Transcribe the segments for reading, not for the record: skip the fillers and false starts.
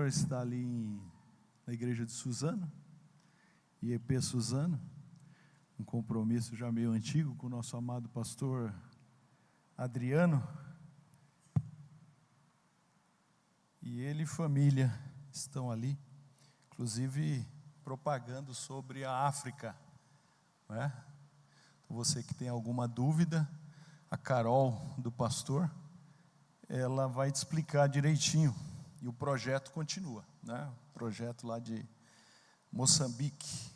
Está ali na igreja de Suzano, IEP Suzano, um compromisso já meio antigo com o nosso amado pastor Adriano, e ele e família estão ali, inclusive propagando sobre a África, não é? Então, você que tem alguma dúvida, a Carol do pastor, ela vai te explicar direitinho. E o projeto continua, né? O projeto lá de Moçambique.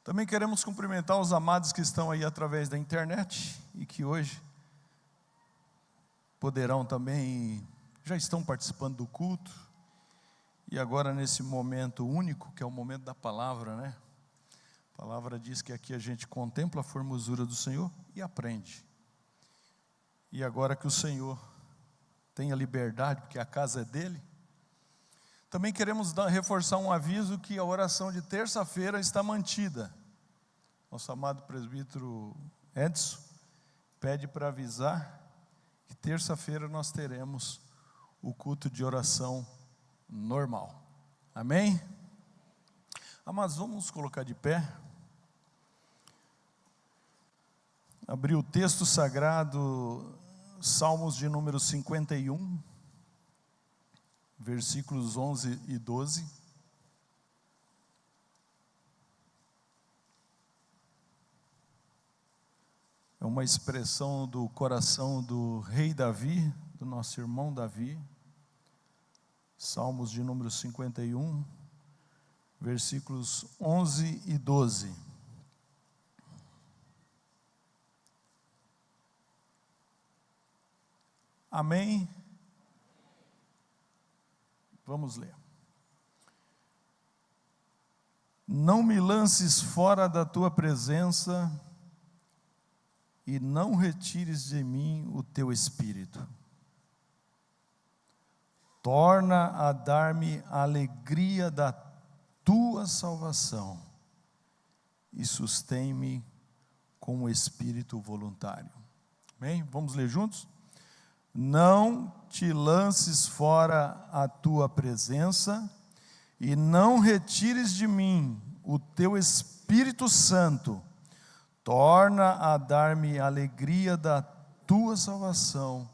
Também queremos cumprimentar os amados que estão aí através da internet e que hoje poderão também, já estão participando do culto. E agora nesse momento único, que é o momento da palavra, né? A palavra diz que aqui a gente contempla a formosura do Senhor e aprende. E agora que o Senhor tenha liberdade, porque a casa é dele. Também queremos reforçar um aviso que a oração de terça-feira está mantida. Nosso amado presbítero Edson pede para avisar que terça-feira nós teremos o culto de oração normal. Amém? Mas vamos colocar de pé. Abrir o texto sagrado, Salmos de número 51, versículos 11 e 12. É uma expressão do coração do rei Davi, do nosso irmão Davi. Salmos de número 51, versículos 11 e 12. Amém? Vamos ler. Não me lances fora da tua presença e não retires de mim o teu espírito. Torna a dar-me a alegria da tua salvação e sustém-me com o espírito voluntário. Amém? Vamos ler juntos? Não te lances fora a tua presença e não retires de mim o teu Espírito Santo. Torna a dar-me a alegria da tua salvação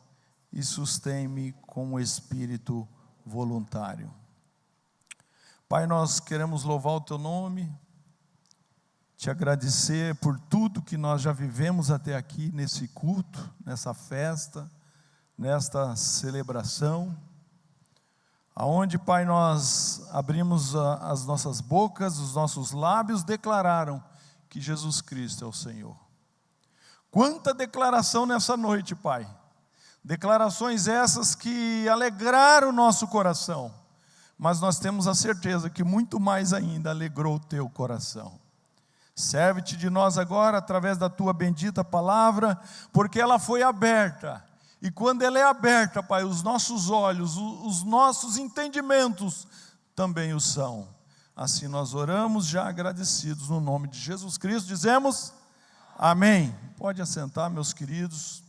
e sustém-me com o espírito voluntário. Pai, nós queremos louvar o teu nome, te agradecer por tudo que nós já vivemos até aqui nesse culto, nessa festa, nesta celebração, aonde, Pai, nós abrimos as nossas bocas, os nossos lábios declararam que Jesus Cristo é o Senhor. Quanta declaração nessa noite, Pai, declarações essas que alegraram o nosso coração, mas nós temos a certeza que muito mais ainda alegrou o teu coração. Serve-te de nós agora através da tua bendita palavra, porque ela foi aberta. E quando ela é aberta, Pai, os nossos olhos, os nossos entendimentos também o são. Assim nós oramos já agradecidos no nome de Jesus Cristo, dizemos amém. Pode assentar, meus queridos.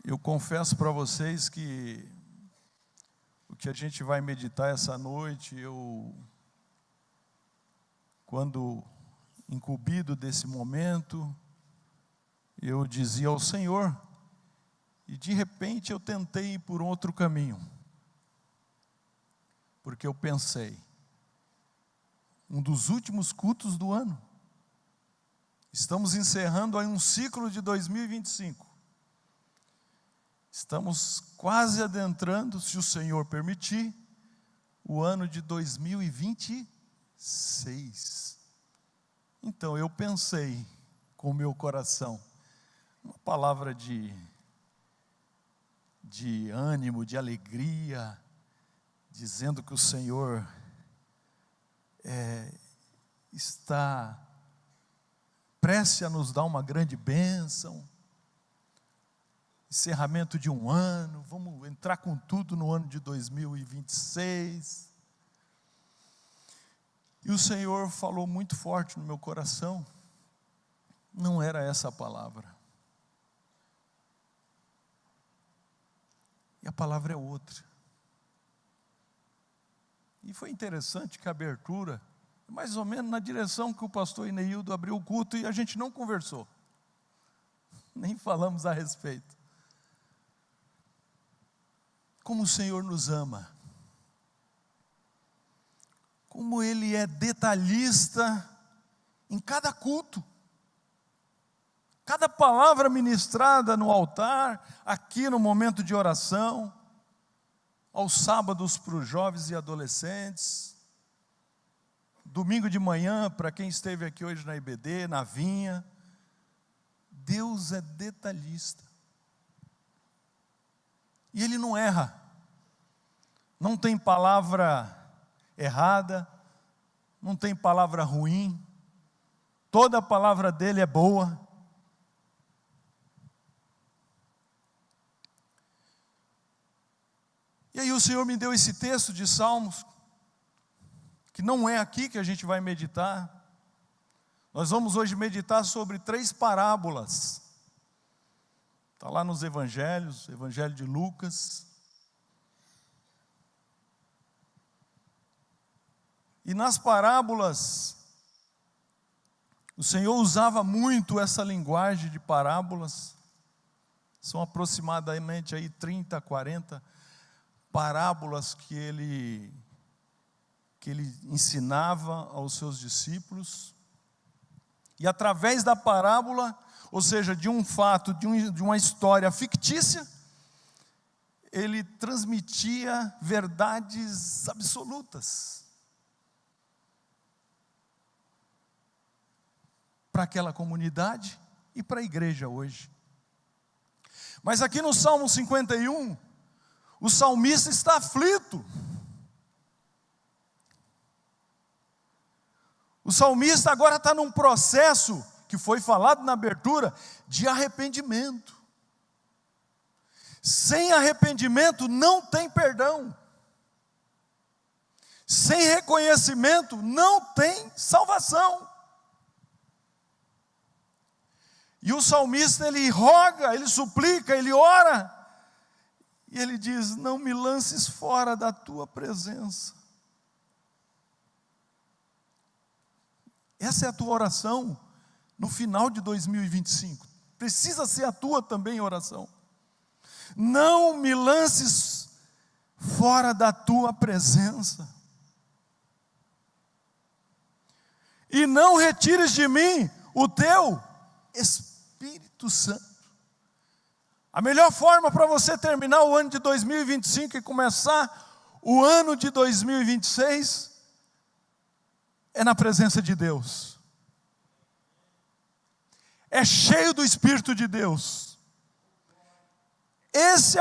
Eu confesso para vocês que o que a gente vai meditar essa noite, quando incumbido desse momento, eu dizia ao Senhor, e de repente eu tentei ir por outro caminho, porque eu pensei, um dos últimos cultos do ano, estamos encerrando aí um ciclo de 2025, estamos quase adentrando, se o Senhor permitir, o ano de 2026, então eu pensei com o meu coração, uma palavra de ânimo, de alegria, dizendo que o Senhor está prestes a nos dar uma grande bênção, encerramento de um ano, vamos entrar com tudo no ano de 2026, e o Senhor falou muito forte no meu coração, não era essa a palavra, e a palavra é outra. E foi interessante que a abertura, mais ou menos na direção que o pastor Ineildo abriu o culto, e a gente não conversou, nem falamos a respeito. Como o Senhor nos ama, como Ele é detalhista em cada culto, cada palavra ministrada no altar, aqui no momento de oração, aos sábados para os jovens e adolescentes, domingo de manhã para quem esteve aqui hoje na IBD, na Vinha. Deus é detalhista. E Ele não erra. Não tem palavra errada, não tem palavra ruim. Toda a palavra dele é boa. E aí o Senhor me deu esse texto de Salmos, que não é aqui que a gente vai meditar. Nós vamos hoje meditar sobre 3 parábolas. Está lá nos evangelhos, Evangelho de Lucas. E nas parábolas, o Senhor usava muito essa linguagem de parábolas. São aproximadamente aí 30, 40 parábolas que ele ensinava aos seus discípulos. E através da parábola, ou seja, de um fato, de uma história fictícia, ele transmitia verdades absolutas para aquela comunidade e para a igreja hoje. Mas aqui no Salmo 51, o salmista está aflito. O salmista agora está num processo, que foi falado na abertura, de arrependimento. Sem arrependimento não tem perdão. Sem reconhecimento não tem salvação. E o salmista, ele roga, ele suplica, ele ora, e ele diz: não me lances fora da tua presença. Essa é a tua oração no final de 2025. Precisa ser a tua também oração. Não me lances fora da tua presença. E não retires de mim o teu Espírito Santo. A melhor forma para você terminar o ano de 2025 e começar o ano de 2026 é na presença de Deus. É cheio do Espírito de Deus. Esse é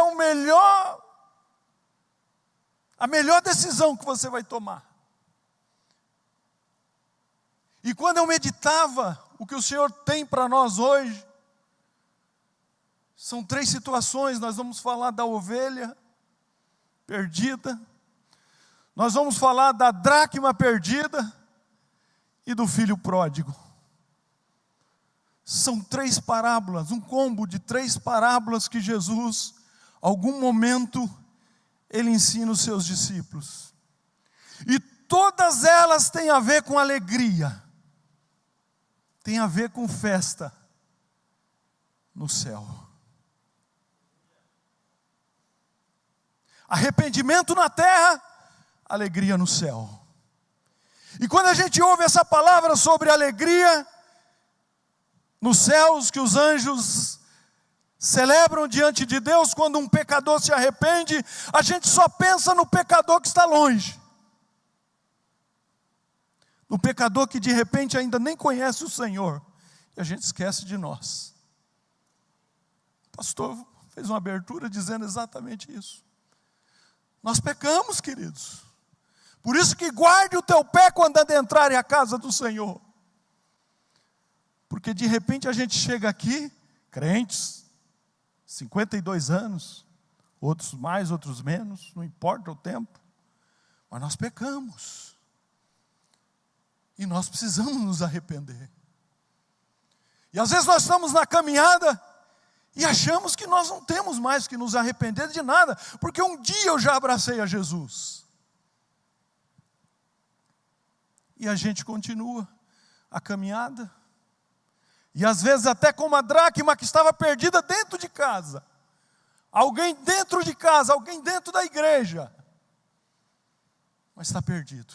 a melhor decisão que você vai tomar. E quando eu meditava o que o Senhor tem para nós hoje, são 3 situações. Nós vamos falar da ovelha perdida, nós vamos falar da dracma perdida e do filho pródigo. São 3 parábolas, um combo de 3 parábolas que Jesus, algum momento, ele ensina os seus discípulos. E todas elas têm a ver com alegria, têm a ver com festa no céu. Arrependimento na terra, alegria no céu. E quando a gente ouve essa palavra sobre alegria nos céus, que os anjos celebram diante de Deus, quando um pecador se arrepende, a gente só pensa no pecador que está longe. No pecador que de repente ainda nem conhece o Senhor. E a gente esquece de nós. O pastor fez uma abertura dizendo exatamente isso. Nós pecamos, queridos. Por isso que guarde o teu pé quando adentrarem a casa do Senhor. Porque de repente a gente chega aqui, crentes, 52 anos, outros mais, outros menos, não importa o tempo, mas nós pecamos. E nós precisamos nos arrepender. E às vezes nós estamos na caminhada e achamos que nós não temos mais que nos arrepender de nada, porque um dia eu já abracei a Jesus. E a gente continua a caminhada. E às vezes até com uma dracma que estava perdida dentro de casa. Alguém dentro de casa, alguém dentro da igreja. Mas está perdido.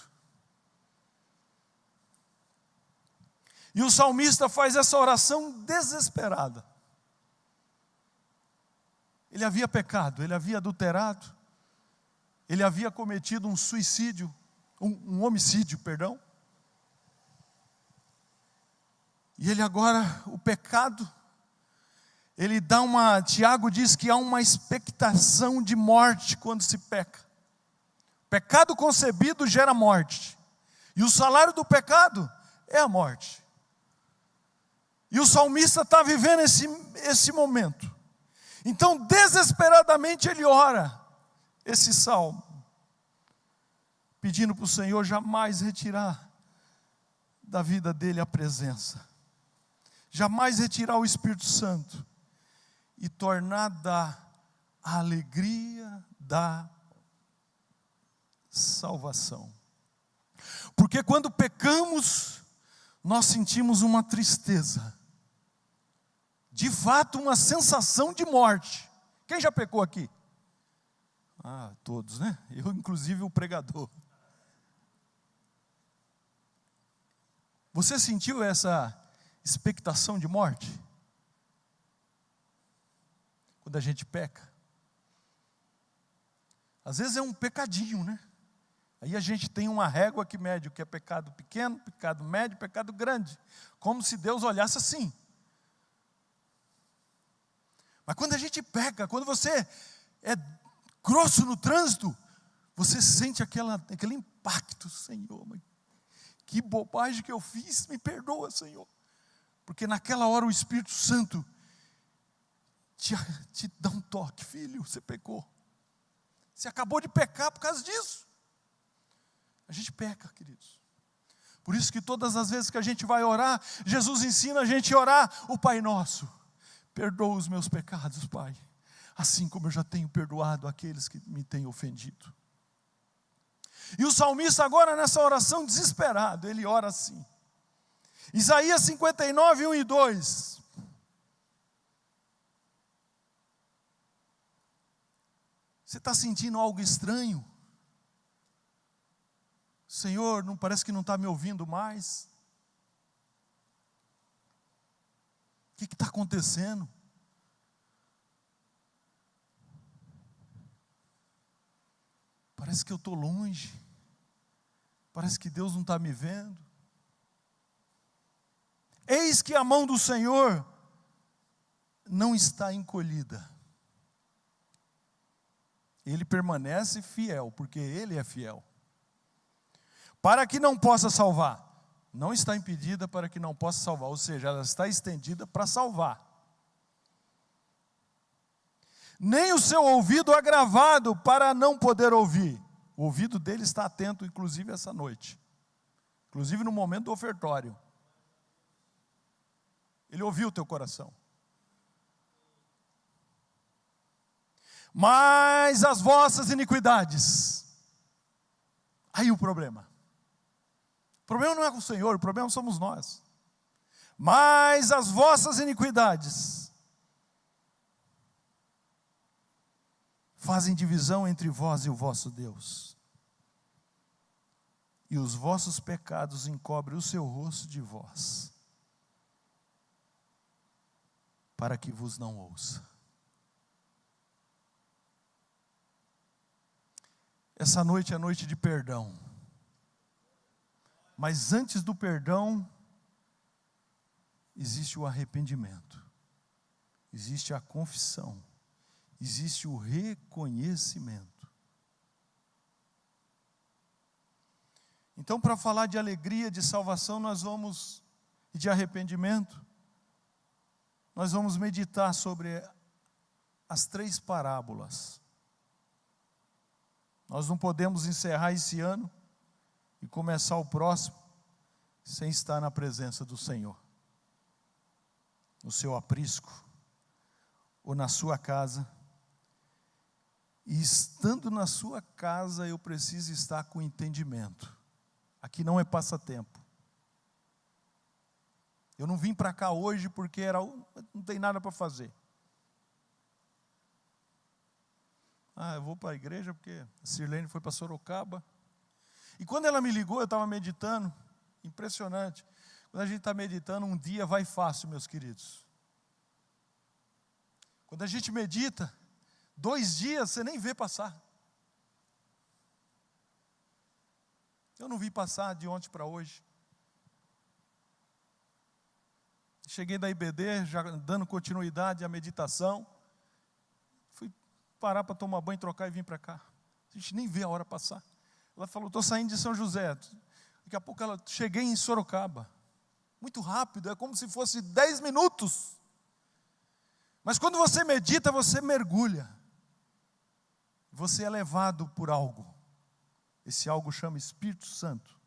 E o salmista faz essa oração desesperada. Ele havia pecado, ele havia adulterado, ele havia cometido um suicídio, um homicídio, perdão. E ele agora, o pecado, Tiago diz que há uma expectação de morte quando se peca. Pecado concebido gera morte. E o salário do pecado é a morte. E o salmista está vivendo esse momento. Então, desesperadamente, ele ora esse salmo, pedindo para o Senhor jamais retirar da vida dele a presença. Jamais retirar o Espírito Santo e tornar a alegria da salvação. Porque quando pecamos, nós sentimos uma tristeza, de fato uma sensação de morte. Quem já pecou aqui? Todos, né? Eu, inclusive, o pregador. Você sentiu essa expectação de morte? Quando a gente peca. Às vezes é um pecadinho, né? Aí a gente tem uma régua que mede o que é pecado pequeno, pecado médio, pecado grande. Como se Deus olhasse assim. Mas quando a gente peca, quando você é grosso no trânsito, você sente aquele impacto. Senhor, mas que bobagem que eu fiz, me perdoa, Senhor. Porque naquela hora o Espírito Santo te dá um toque. Filho, você pecou. Você acabou de pecar por causa disso. A gente peca, queridos. Por isso que todas as vezes que a gente vai orar, Jesus ensina a gente a orar o Pai Nosso. Perdoa os meus pecados, Pai, assim como eu já tenho perdoado aqueles que me têm ofendido. E o salmista agora nessa oração desesperado, ele ora assim. Isaías 59, 1 e 2. Você está sentindo algo estranho? Senhor, não parece que não está me ouvindo mais? O que está acontecendo? Parece que eu estou longe. Parece que Deus não está me vendo. Eis que a mão do Senhor não está encolhida. Ele permanece fiel, porque Ele é fiel. Para que não possa salvar. Não está impedida para que não possa salvar, ou seja, ela está estendida para salvar. Nem o seu ouvido agravado para não poder ouvir. O ouvido dele está atento, inclusive essa noite. Inclusive no momento do ofertório. Ele ouviu o teu coração. Mas as vossas iniquidades. Aí o problema. O problema não é com o Senhor, o problema somos nós. Mas as vossas iniquidades fazem divisão entre vós e o vosso Deus. E os vossos pecados encobrem o seu rosto de vós, para que vos não ouça. Essa noite é noite de perdão. Mas antes do perdão, existe o arrependimento, existe a confissão, existe o reconhecimento. Então, para falar de alegria, de salvação, e de arrependimento, nós vamos meditar sobre as 3 parábolas. Nós não podemos encerrar esse ano e começar o próximo sem estar na presença do Senhor. No seu aprisco, ou na sua casa. E estando na sua casa, eu preciso estar com entendimento. Aqui não é passatempo. Eu não vim para cá hoje porque não tem nada para fazer. Eu vou para a igreja porque a Sirlene foi para Sorocaba. E quando ela me ligou, eu estava meditando. Impressionante. Quando a gente está meditando, um dia vai fácil, meus queridos. Quando a gente medita, 2 dias você nem vê passar. Eu não vi passar de ontem para hoje. Cheguei da IBD, já dando continuidade à meditação. Fui parar para tomar banho, trocar e vim para cá. A gente nem vê a hora passar. Ela falou, estou saindo de São José. Daqui a pouco cheguei em Sorocaba. Muito rápido, é como se fosse 10 minutos. Mas quando você medita, você mergulha. Você é levado por algo. Esse algo chama Espírito Santo.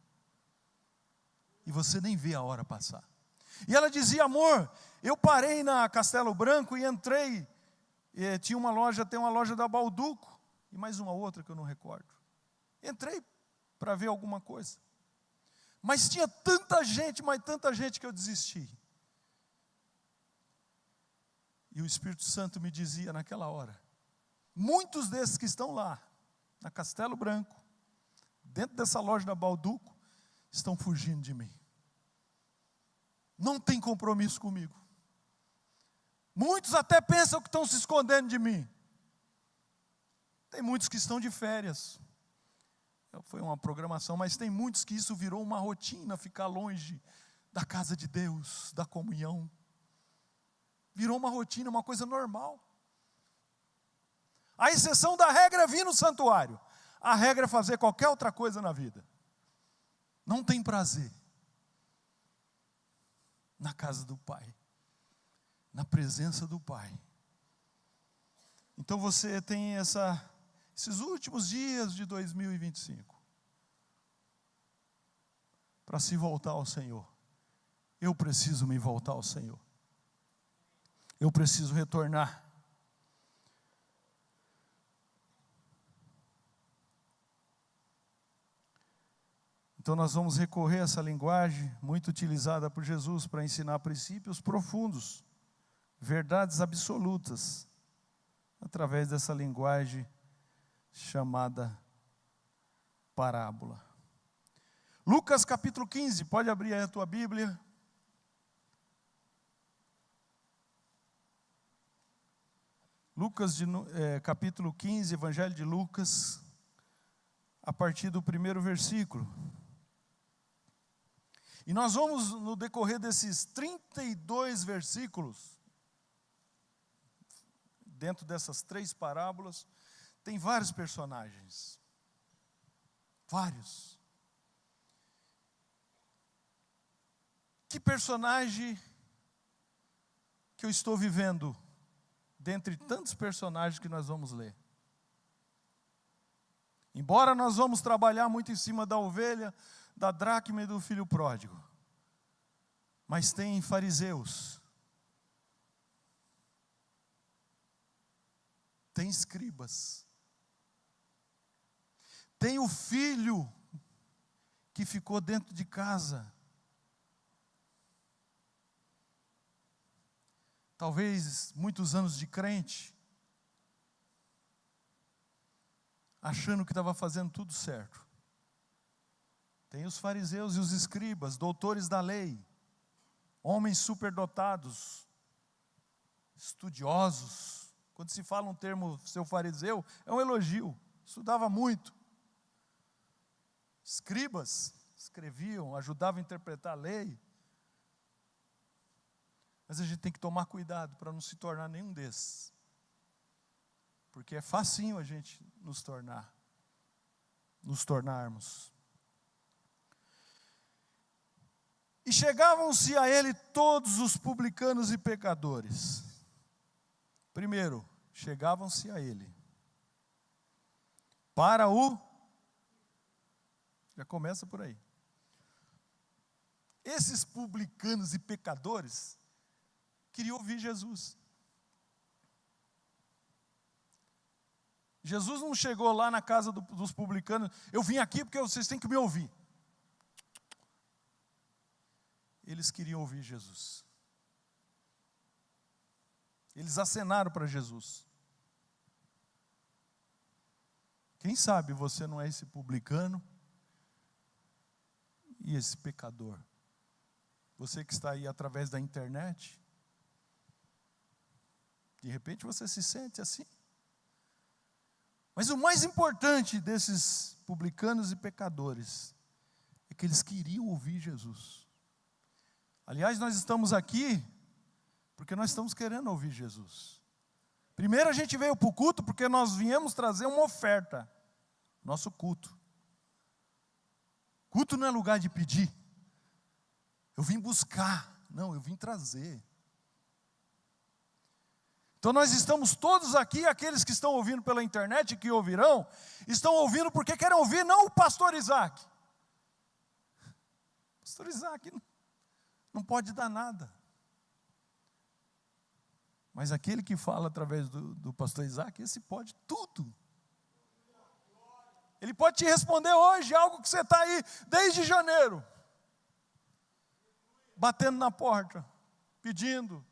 E você nem vê a hora passar. E ela dizia, amor, eu parei na Castelo Branco e entrei. Tem uma loja da Balduco. E mais uma outra que eu não recordo. Entrei para ver alguma coisa. Mas tinha tanta gente, mas tanta gente que eu desisti. E o Espírito Santo me dizia naquela hora, muitos desses que estão lá, na Castelo Branco, dentro dessa loja da Balduco, estão fugindo de mim. Não tem compromisso comigo. Muitos até pensam que estão se escondendo de mim. Tem muitos que estão de férias. Foi uma programação, mas tem muitos que isso virou uma rotina, ficar longe da casa de Deus, da comunhão. Virou uma rotina, uma coisa normal. A exceção da regra é vir no santuário. A regra é fazer qualquer outra coisa na vida. Não tem prazer na casa do Pai, na presença do Pai. Então você tem esses últimos dias de 2025 para se voltar ao Senhor. Eu preciso me voltar ao Senhor. Eu preciso retornar. Então nós vamos recorrer a essa linguagem muito utilizada por Jesus para ensinar princípios profundos, verdades absolutas, através dessa linguagem chamada parábola. Lucas capítulo 15, pode abrir aí a tua Bíblia. Lucas capítulo 15, Evangelho de Lucas, a partir do 1º versículo. E nós vamos, no decorrer desses 32 versículos, dentro dessas 3 parábolas, tem vários personagens. Vários. Que personagem que eu estou vivendo dentre tantos personagens que nós vamos ler? Embora nós vamos trabalhar muito em cima da ovelha, da dracma e do filho pródigo, mas tem fariseus, tem escribas, tem o filho que ficou dentro de casa, talvez muitos anos de crente, achando que estava fazendo tudo certo. Tem os fariseus e os escribas, doutores da lei, homens superdotados, estudiosos. Quando se fala um termo, seu fariseu, é um elogio, estudava muito. Escribas, escreviam, ajudavam a interpretar a lei. Mas a gente tem que tomar cuidado para não se tornar nenhum desses. Porque é facinho a gente nos tornarmos. E chegavam-se a ele todos os publicanos e pecadores. Primeiro, chegavam-se a ele. Já começa por aí. Esses publicanos e pecadores queriam ouvir Jesus. Jesus não chegou lá na casa dos publicanos, eu vim aqui porque vocês têm que me ouvir. eles queriam ouvir Jesus. Eles acenaram para Jesus. Quem sabe você não é esse publicano e esse pecador. Você que está aí através da internet, de repente você se sente assim. Mas o mais importante desses publicanos e pecadores é que eles queriam ouvir Jesus. Aliás, nós estamos aqui porque nós estamos querendo ouvir Jesus. Primeiro a gente veio para o culto porque nós viemos trazer uma oferta. Nosso culto. Culto não é lugar de pedir. Eu vim buscar. Não, eu vim trazer. Então nós estamos todos aqui, aqueles que estão ouvindo pela internet, que ouvirão, estão ouvindo porque querem ouvir não o pastor Isaac. O pastor Isaac não pode dar nada. Mas aquele que fala através do pastor Isaac, esse pode tudo. Ele pode te responder hoje algo que você está aí desde janeiro. Batendo na porta, pedindo.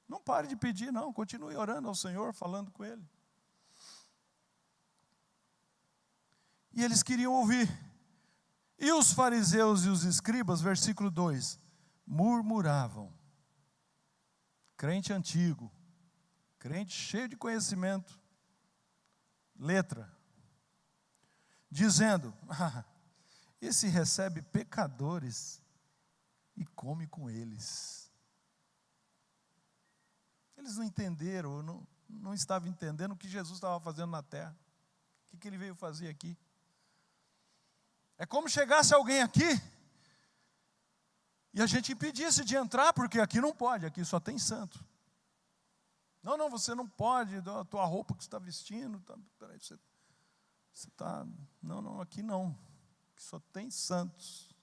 Não pare de pedir não, continue orando ao Senhor, falando com Ele. E eles queriam ouvir. E os fariseus e os escribas, versículo 2, murmuravam. Crente antigo, crente cheio de conhecimento, letra, dizendo, esse recebe pecadores e come com eles. Eles não entenderam, não estavam entendendo o que Jesus estava fazendo na terra. O que ele veio fazer aqui? É como chegasse alguém aqui e a gente impedisse de entrar, porque aqui não pode, aqui só tem santo. Não, você não pode, a tua roupa que você está vestindo, peraí, você está... Não, aqui não, aqui só tem santos.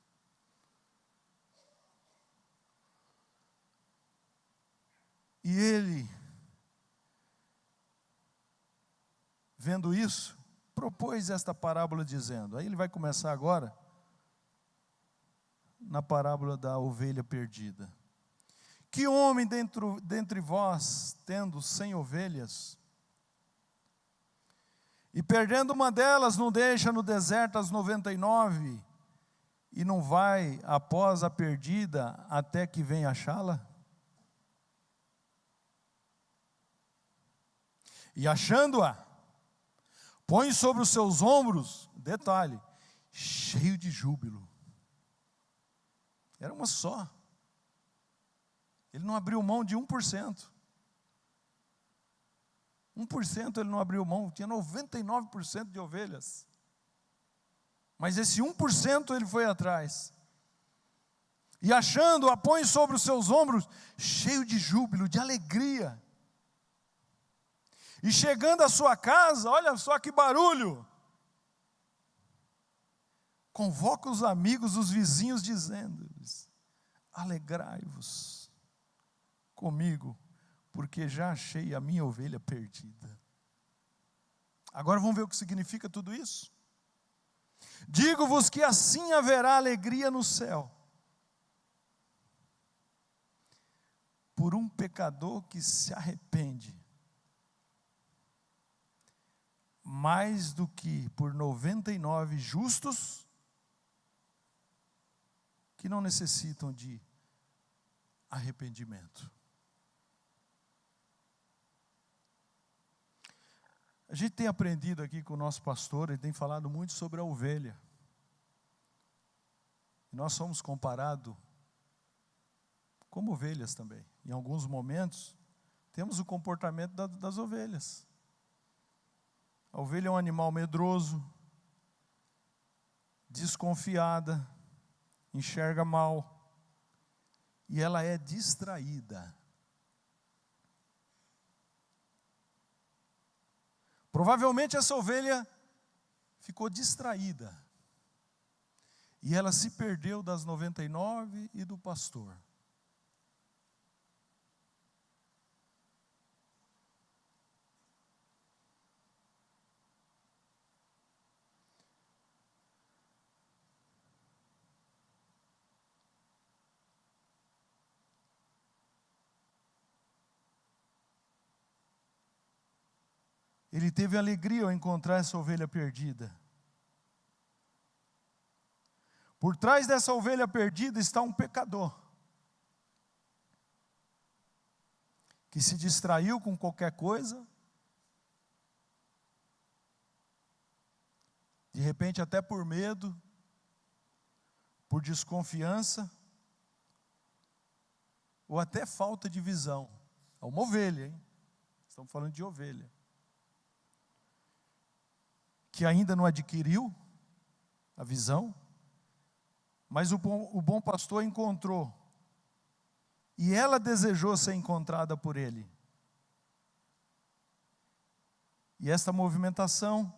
E ele, vendo isso, propôs esta parábola dizendo, aí ele vai começar agora, na parábola da ovelha perdida. Que homem dentre vós, tendo 100 ovelhas, e perdendo uma delas, não deixa no deserto as 99, e não vai após a perdida, até que venha achá-la? E achando-a, põe sobre os seus ombros, detalhe, cheio de júbilo. Era uma só. Ele não abriu mão de 1%. 1% ele não abriu mão, tinha 99% de ovelhas. Mas esse 1% ele foi atrás. E achando-a, põe sobre os seus ombros, cheio de júbilo, de alegria. E chegando à sua casa, olha só que barulho. Convoca os amigos, os vizinhos, dizendo-lhes, alegrai-vos comigo, porque já achei a minha ovelha perdida. Agora vamos ver o que significa tudo isso? Digo-vos que assim haverá alegria no céu, por um pecador que se arrepende, mais do que por 99 justos, que não necessitam de arrependimento. A gente tem aprendido aqui com o nosso pastor, ele tem falado muito sobre a ovelha. E nós somos comparados como ovelhas também. Em alguns momentos, temos o comportamento das ovelhas. A ovelha é um animal medroso, desconfiada, enxerga mal, e ela é distraída. Provavelmente essa ovelha ficou distraída, e ela se perdeu das 99 e do pastor. ele teve alegria ao encontrar essa ovelha perdida. Por trás dessa ovelha perdida está um pecador, que se distraiu com qualquer coisa, de repente até por medo, por desconfiança, ou até falta de visão. É uma ovelha, hein? Estamos falando de ovelha. Que ainda não adquiriu a visão, mas o bom pastor encontrou. E ela desejou ser encontrada por ele. E esta movimentação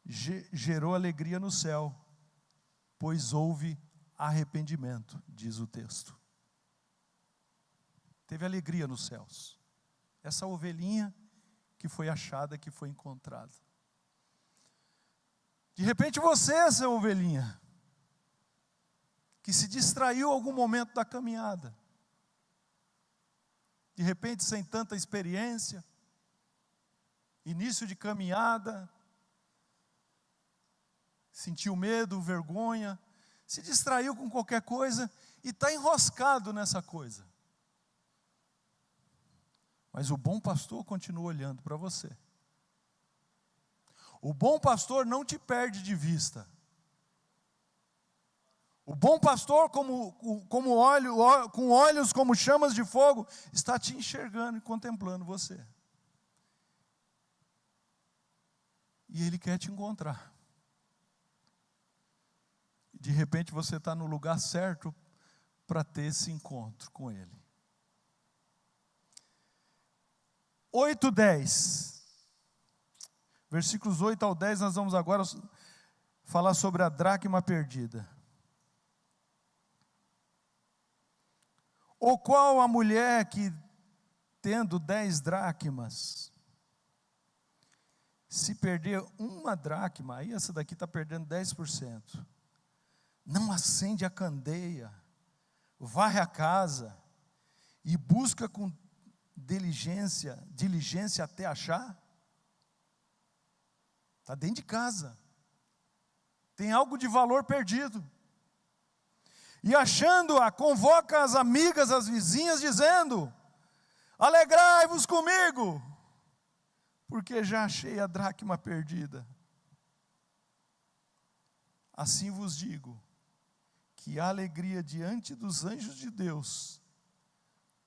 gerou alegria no céu, pois houve arrependimento, diz o texto. Teve alegria nos céus. Essa ovelhinha que foi achada, que foi encontrada. De repente você, essa ovelhinha, que se distraiu em algum momento da caminhada, de repente sem tanta experiência, início de caminhada, sentiu medo, vergonha, se distraiu com qualquer coisa e está enroscado nessa coisa. Mas o bom pastor continua olhando para você. O bom pastor não te perde de vista. O bom pastor, com olhos como chamas de fogo, está te enxergando e contemplando você. E Ele quer te encontrar. De repente você está no lugar certo para ter esse encontro com Ele. 8:10. Versículos 8 ao 10, nós vamos agora falar sobre a dracma perdida. Ou qual a mulher que, tendo 10 dracmas, se perder uma dracma, aí essa daqui está perdendo 10%, não acende a candeia, varre a casa, e busca com diligência até achar? Está dentro de casa, tem algo de valor perdido, e achando-a, convoca as amigas, as vizinhas, dizendo: alegrai-vos comigo, porque já achei a dracma perdida. Assim vos digo, que há alegria diante dos anjos de Deus,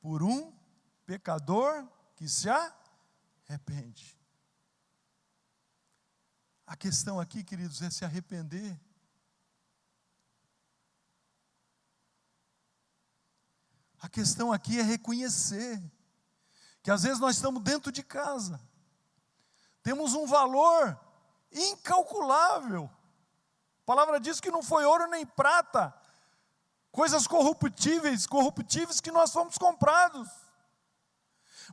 por um pecador que se arrepende. A questão aqui, queridos, é se arrepender. A questão aqui é reconhecer que às vezes nós estamos dentro de casa, temos um valor incalculável. A palavra diz que não foi ouro nem prata, coisas corruptíveis que nós fomos comprados,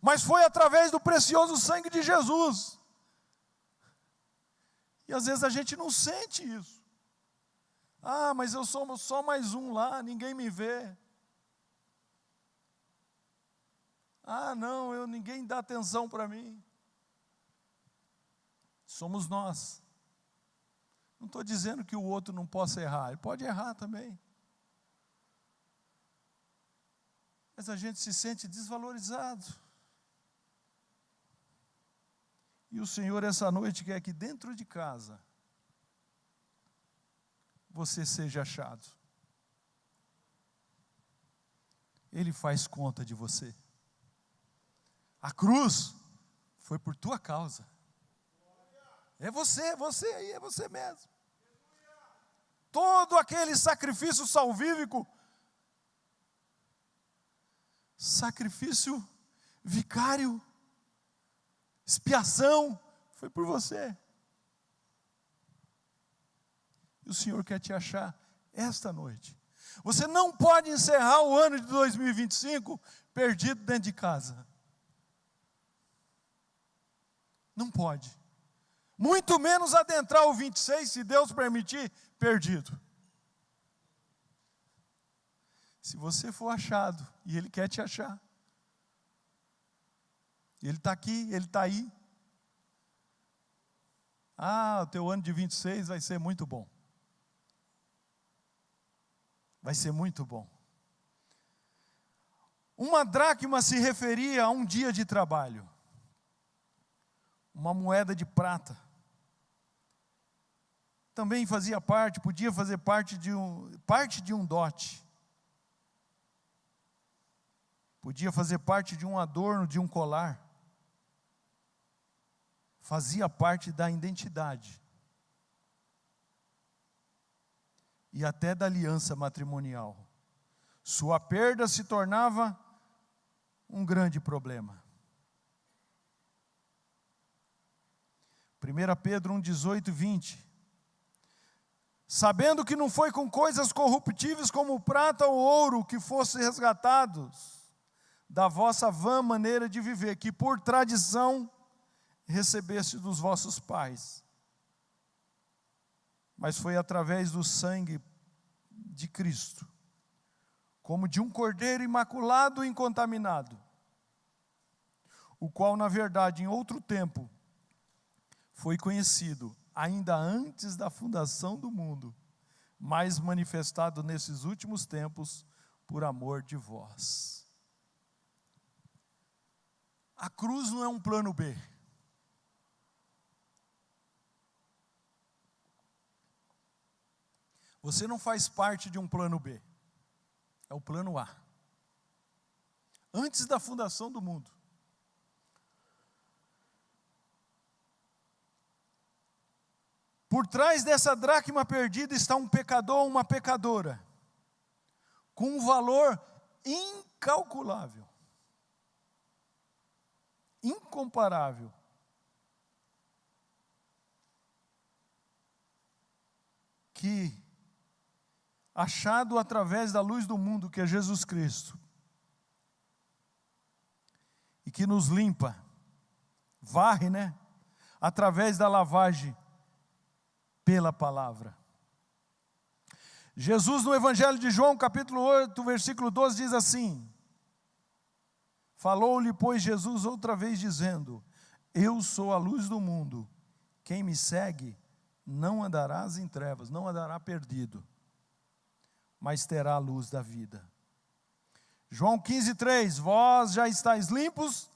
mas foi através do precioso sangue de Jesus. E às vezes a gente não sente isso. Ah, mas eu sou só mais um lá, ninguém me vê. Ah, não, ninguém dá atenção para mim. Somos nós. Não estou dizendo que o outro não possa errar, ele pode errar também. Mas a gente se sente desvalorizado. E o Senhor essa noite quer que dentro de casa você seja achado. Ele faz conta de você. A cruz foi por tua causa. É você aí, é você mesmo. Todo aquele sacrifício salvífico, sacrifício vicário, expiação, foi por você. E o Senhor quer te achar esta noite. Você não pode encerrar o ano de 2025 perdido dentro de casa. Não pode. Muito menos adentrar o 26, se Deus permitir, perdido. Se você for achado, e Ele quer te achar, Ele está aqui, Ele está aí, Ah, o teu ano de 26 vai ser muito bom. Vai ser muito bom. Uma dracma se referia a um dia de trabalho. Uma moeda de prata. Também fazia parte, podia fazer parte de um dote. Podia fazer parte de um adorno, de um colar. Fazia parte da identidade. E até da aliança matrimonial. Sua perda se tornava um grande problema. 1 Pedro 1, 18 e 20. Sabendo que não foi com coisas corruptíveis como o prata ou ouro que fossem resgatados da vossa vã maneira de viver, que por tradição recebeste dos vossos pais, mas foi através do sangue de Cristo, como de um cordeiro imaculado e incontaminado, o qual na verdade em outro tempo foi conhecido, ainda antes da fundação do mundo, mas manifestado nesses últimos tempos por amor de vós. A cruz não é um plano B. Você não faz parte de um plano B. É o plano A. Antes da fundação do mundo. Por trás dessa dracma perdida está um pecador ou uma pecadora, com um valor incalculável, incomparável. Que, achado através da luz do mundo, que é Jesus Cristo, e que nos limpa, varre, através da lavagem pela palavra. Jesus no Evangelho de João, capítulo 8, versículo 12, diz assim: falou-lhe, pois, Jesus outra vez, dizendo: eu sou a luz do mundo, quem me segue não andará em trevas, não andará perdido, mas terá a luz da vida. João 15, 3, vós já estáis limpos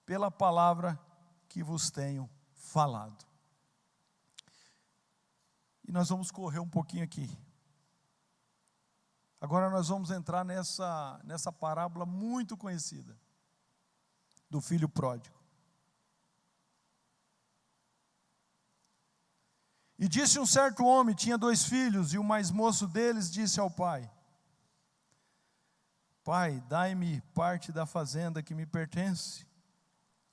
pela palavra que vos tenho falado. E nós vamos correr um pouquinho aqui. Agora nós vamos entrar nessa parábola muito conhecida, do filho pródigo. E disse um certo homem, tinha 2 filhos, e o mais moço deles disse ao pai: pai, dai-me parte da fazenda que me pertence.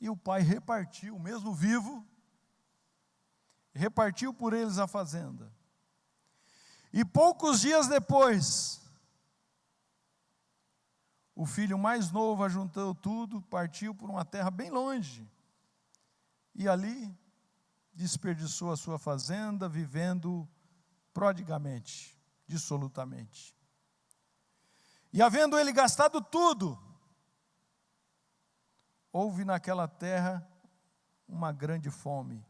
E o pai repartiu, mesmo vivo, repartiu por eles a fazenda. E poucos dias depois, o filho mais novo ajuntou tudo, partiu por uma terra bem longe, e ali desperdiçou a sua fazenda, vivendo prodigamente, dissolutamente. E havendo ele gastado tudo, houve naquela terra uma grande fome,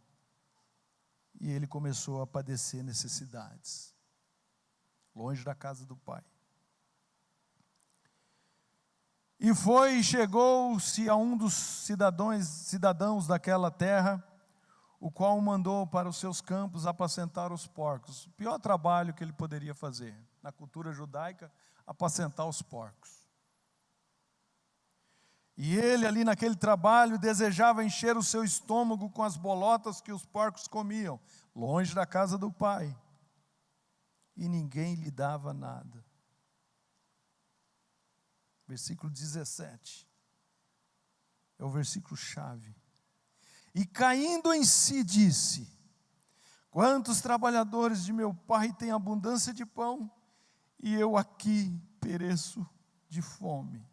e ele começou a padecer necessidades, longe da casa do pai. E chegou-se a um dos cidadãos daquela terra, o qual o mandou para os seus campos apacentar os porcos. O pior trabalho que ele poderia fazer, na cultura judaica, apacentar os porcos. E ele ali naquele trabalho desejava encher o seu estômago com as bolotas que os porcos comiam, longe da casa do pai. E ninguém lhe dava nada. Versículo 17. É o versículo chave. E caindo em si disse: quantos trabalhadores de meu pai têm abundância de pão, e eu aqui pereço de fome.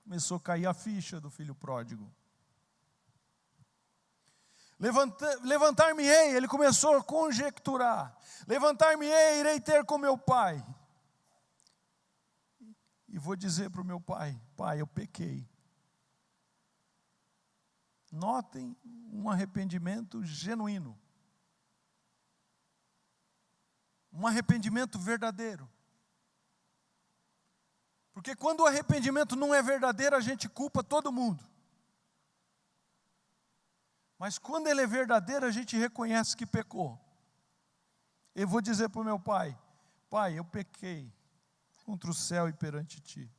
Começou a cair a ficha do filho pródigo. Levantar-me-ei, ele começou a conjecturar. Levantar-me-ei, irei ter com meu pai. E vou dizer para o meu pai: pai, eu pequei. Notem um arrependimento genuíno. Um arrependimento verdadeiro. Porque quando o arrependimento não é verdadeiro, a gente culpa todo mundo. Mas quando ele é verdadeiro, a gente reconhece que pecou. Eu vou dizer para o meu pai: pai, eu pequei contra o céu e perante ti.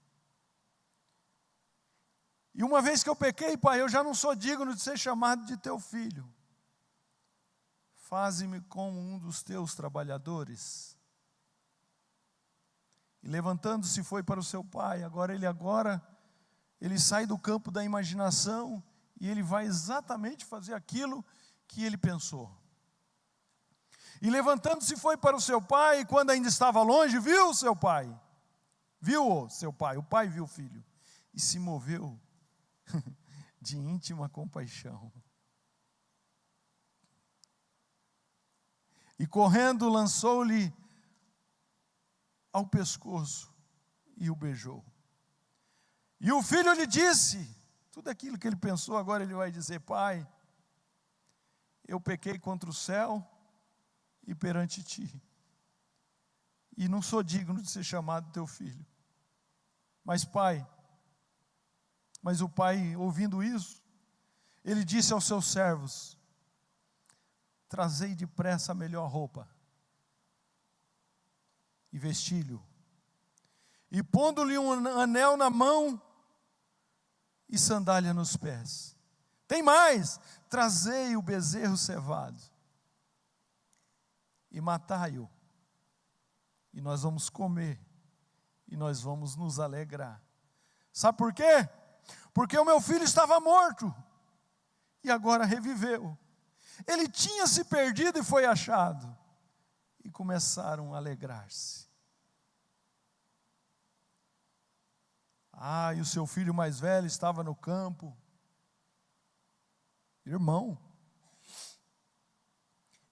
E uma vez que eu pequei, pai, eu já não sou digno de ser chamado de teu filho. Faze-me como um dos teus trabalhadores. E levantando-se foi para o seu pai. Agora ele sai do campo da imaginação e ele vai exatamente fazer aquilo que ele pensou. E levantando-se foi para o seu pai, e quando ainda estava longe, viu o seu pai. Viu-o seu pai, o pai viu o filho. E se moveu de íntima compaixão. E correndo lançou-lhe ao pescoço e o beijou. E o filho lhe disse, tudo aquilo que ele pensou, agora ele vai dizer: pai, eu pequei contra o céu e perante ti, e não sou digno de ser chamado teu filho. Mas o pai, ouvindo isso, ele disse aos seus servos: trazei depressa a melhor roupa, e vesti-lhe, e pondo-lhe um anel na mão, e sandália nos pés. Tem mais, trazei o bezerro cevado, e matai-o, e nós vamos comer, e nós vamos nos alegrar. Sabe por quê? Porque o meu filho estava morto, e agora reviveu. Ele tinha se perdido e foi achado. E começaram a alegrar-se. E o seu filho mais velho estava no campo. Irmão.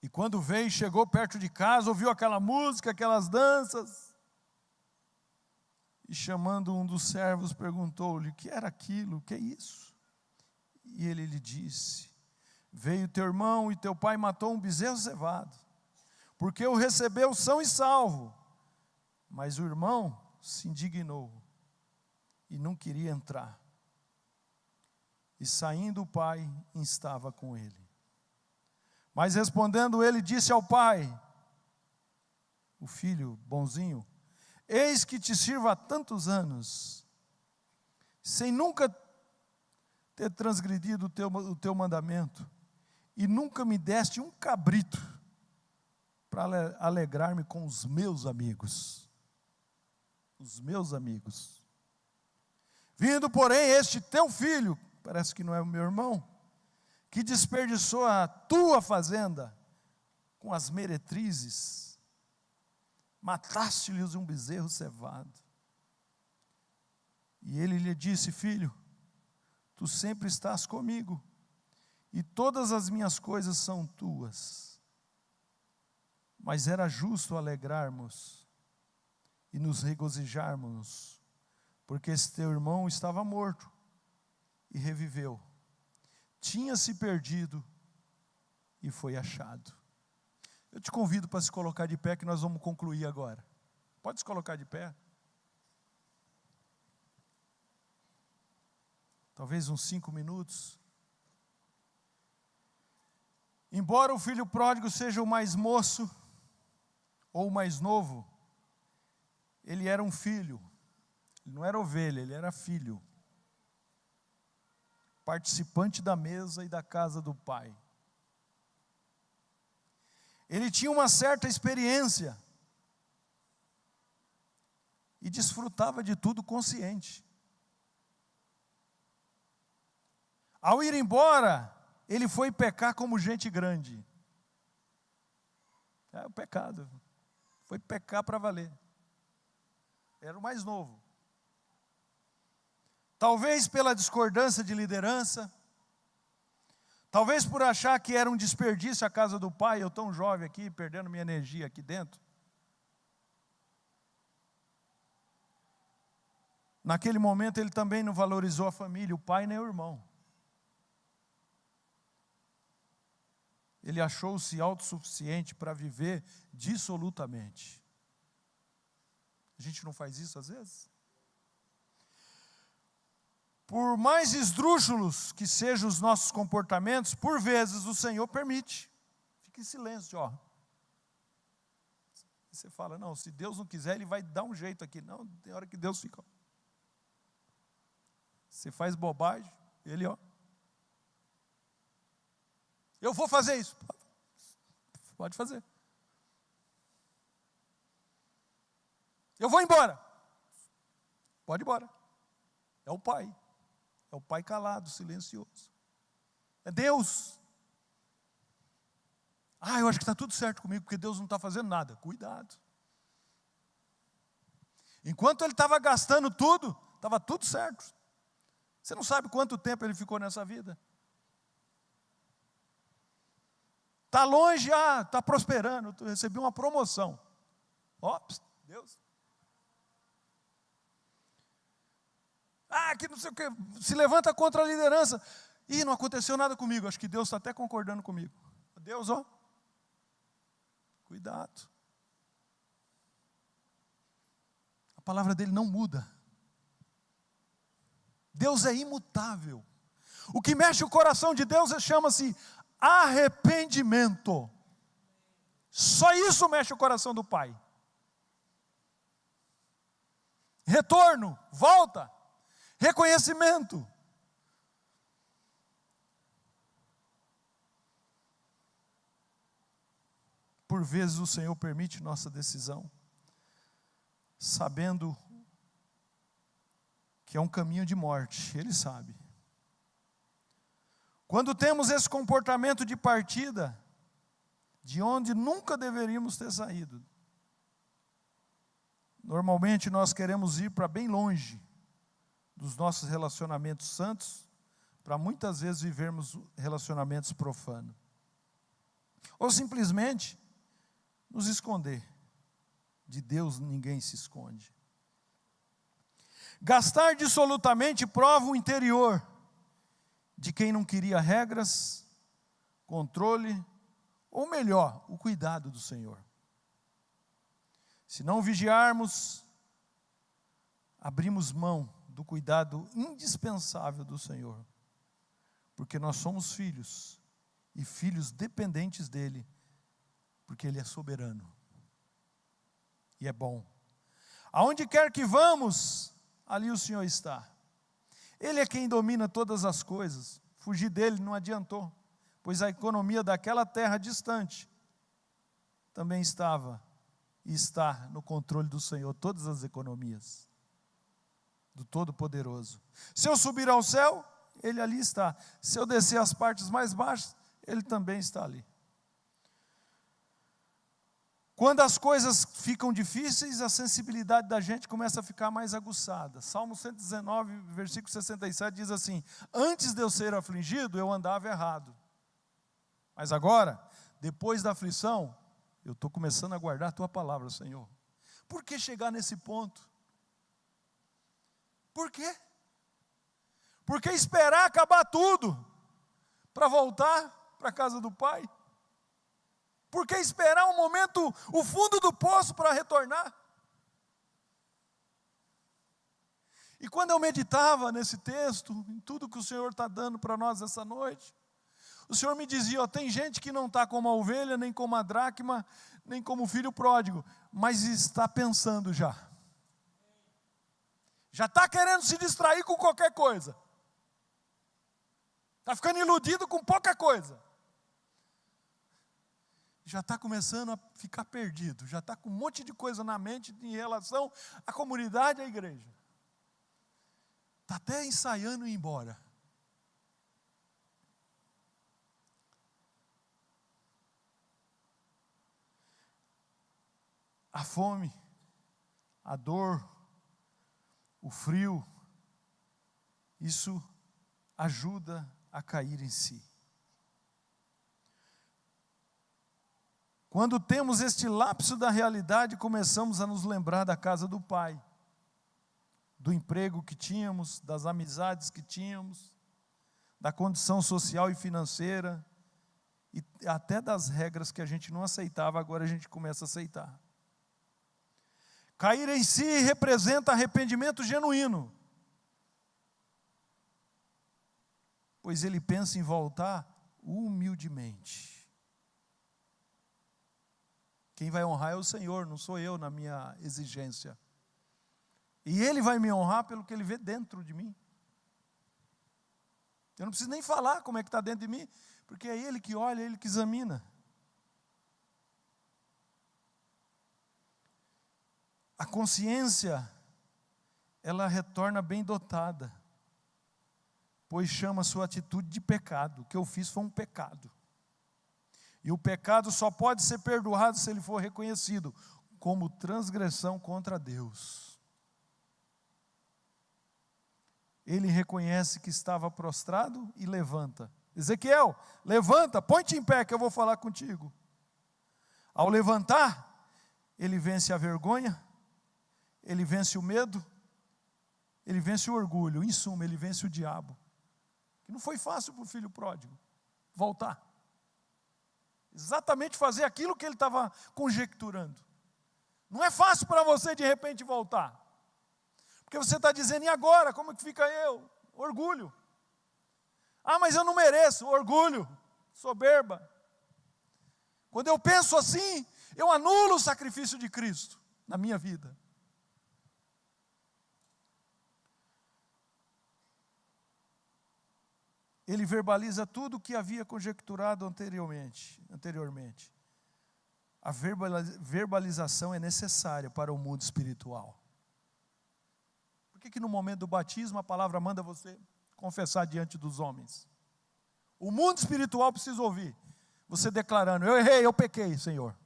E quando veio, chegou perto de casa, ouviu aquela música, aquelas danças. E chamando um dos servos, perguntou-lhe: o que era aquilo? O que é isso? E ele lhe disse: veio teu irmão e teu pai matou um bezerro cevado, porque o recebeu são e salvo. Mas o irmão se indignou e não queria entrar. E saindo o pai, estava com ele. Mas respondendo ele, disse ao pai, o filho bonzinho: eis que te sirvo há tantos anos, sem nunca ter transgredido o teu mandamento, e nunca me deste um cabrito para alegrar-me com os meus amigos. Os meus amigos. Vindo, porém, este teu filho, parece que não é o meu irmão, que desperdiçou a tua fazenda com as meretrizes, mataste-lhes um bezerro cevado. E ele lhe disse: filho, tu sempre estás comigo, e todas as minhas coisas são tuas. Mas era justo alegrarmos e nos regozijarmos, porque esse teu irmão estava morto e reviveu, tinha se perdido e foi achado. Eu te convido para se colocar de pé, que nós vamos concluir agora. Pode se colocar de pé? Talvez uns 5 minutos. Embora o filho pródigo seja o mais moço ou o mais novo, ele era um filho. Ele não era ovelha, ele era filho. Participante da mesa e da casa do pai. Ele tinha uma certa experiência e desfrutava de tudo consciente. Ao ir embora, ele foi pecar como gente grande. É o pecado. Foi pecar para valer. Era o mais novo. Talvez pela discordância de liderança, talvez por achar que era um desperdício a casa do pai, eu tão jovem aqui, perdendo minha energia aqui dentro. Naquele momento ele também não valorizou a família, o pai nem o irmão. ele achou-se autossuficiente para viver dissolutamente. A gente não faz isso às vezes? Por mais esdrúxulos que sejam os nossos comportamentos, por vezes o Senhor permite. Fica em silêncio, ó. E você fala, não, se Deus não quiser, Ele vai dar um jeito aqui. Não, tem hora que Deus fica, ó. Você faz bobagem, Ele, ó. Eu vou fazer isso. Pode fazer. Eu vou embora. Pode ir embora. É o Pai. É o Pai calado, silencioso. É Deus. Eu acho que está tudo certo comigo, porque Deus não está fazendo nada. Cuidado. Enquanto ele estava gastando tudo, estava tudo certo. Você não sabe quanto tempo ele ficou nessa vida. Está longe, está prosperando, eu recebi uma promoção. Deus. Que não sei o que, se levanta contra a liderança. Não aconteceu nada comigo, acho que Deus está até concordando comigo. Deus, cuidado. A palavra dele não muda. Deus é imutável. O que mexe o coração de Deus chama-se arrependimento. Só isso mexe o coração do Pai. Retorno, volta, reconhecimento. Por vezes o Senhor permite nossa decisão, sabendo que é um caminho de morte, Ele sabe. Quando temos esse comportamento de partida, de onde nunca deveríamos ter saído, normalmente nós queremos ir para bem longe dos nossos relacionamentos santos, para muitas vezes vivermos relacionamentos profanos. Ou simplesmente nos esconder. De Deus ninguém se esconde. Gastar dissolutamente prova o interior de quem não queria regras, controle, ou melhor, o cuidado do Senhor. Se não vigiarmos, abrimos mão do cuidado indispensável do Senhor, porque nós somos filhos, e filhos dependentes dEle, porque Ele é soberano, e é bom. Aonde quer que vamos, ali o Senhor está. Ele é quem domina todas as coisas. Fugir dele não adiantou, pois a economia daquela terra distante também estava e está no controle do Senhor, todas as economias, do Todo-Poderoso. Se eu subir ao céu, Ele ali está. Se eu descer às partes mais baixas, Ele também está ali. Quando as coisas ficam difíceis, a sensibilidade da gente começa a ficar mais aguçada. Salmo 119, versículo 67 diz assim: antes de eu ser afligido, eu andava errado. Mas agora, depois da aflição, eu estou começando a guardar a Tua palavra, Senhor. Por que chegar nesse ponto? Por quê? Por que esperar acabar tudo para voltar para a casa do Pai? Por que esperar um momento, o fundo do poço para retornar? E quando eu meditava nesse texto, em tudo que o Senhor está dando para nós essa noite, o Senhor me dizia, tem gente que não está como a ovelha, nem como a dracma, nem como o filho pródigo, mas está pensando já. Já está querendo se distrair com qualquer coisa. Está ficando iludido com pouca coisa. Já está começando a ficar perdido, já está com um monte de coisa na mente em relação à comunidade e à igreja. Está até ensaiando ir embora. A fome, a dor, o frio, isso ajuda a cair em si. Quando temos este lapso da realidade, começamos a nos lembrar da casa do Pai, do emprego que tínhamos, das amizades que tínhamos, da condição social e financeira, E até das regras que a gente não aceitava, agora a gente começa a aceitar. Cair em si representa arrependimento genuíno, pois ele pensa em voltar humildemente. Quem vai honrar é o Senhor, não sou eu na minha exigência. E Ele vai me honrar pelo que Ele vê dentro de mim. Eu não preciso nem falar como é que está dentro de mim, porque é Ele que olha, é Ele que examina. A consciência, ela retorna bem dotada, pois chama a sua atitude de pecado. O que eu fiz foi um pecado. E o pecado só pode ser perdoado se ele for reconhecido como transgressão contra Deus. Ele reconhece que estava prostrado e levanta. Ezequiel, levanta, põe-te em pé que eu vou falar contigo. Ao levantar, ele vence a vergonha, ele vence o medo, ele vence o orgulho. Em suma, ele vence o diabo. Que não foi fácil para o filho pródigo voltar. Exatamente fazer aquilo que ele estava conjecturando. Não é fácil para você de repente voltar. Porque você está dizendo, e agora? Como que fica eu? Orgulho. Ah, mas eu não mereço. Orgulho. Soberba. Quando eu penso assim, eu anulo o sacrifício de Cristo na minha vida. Ele verbaliza tudo o que havia conjecturado anteriormente. A verbalização é necessária para o mundo espiritual. Por que no momento do batismo a palavra manda você confessar diante dos homens? O mundo espiritual precisa ouvir você declarando, eu errei, eu pequei, Senhor.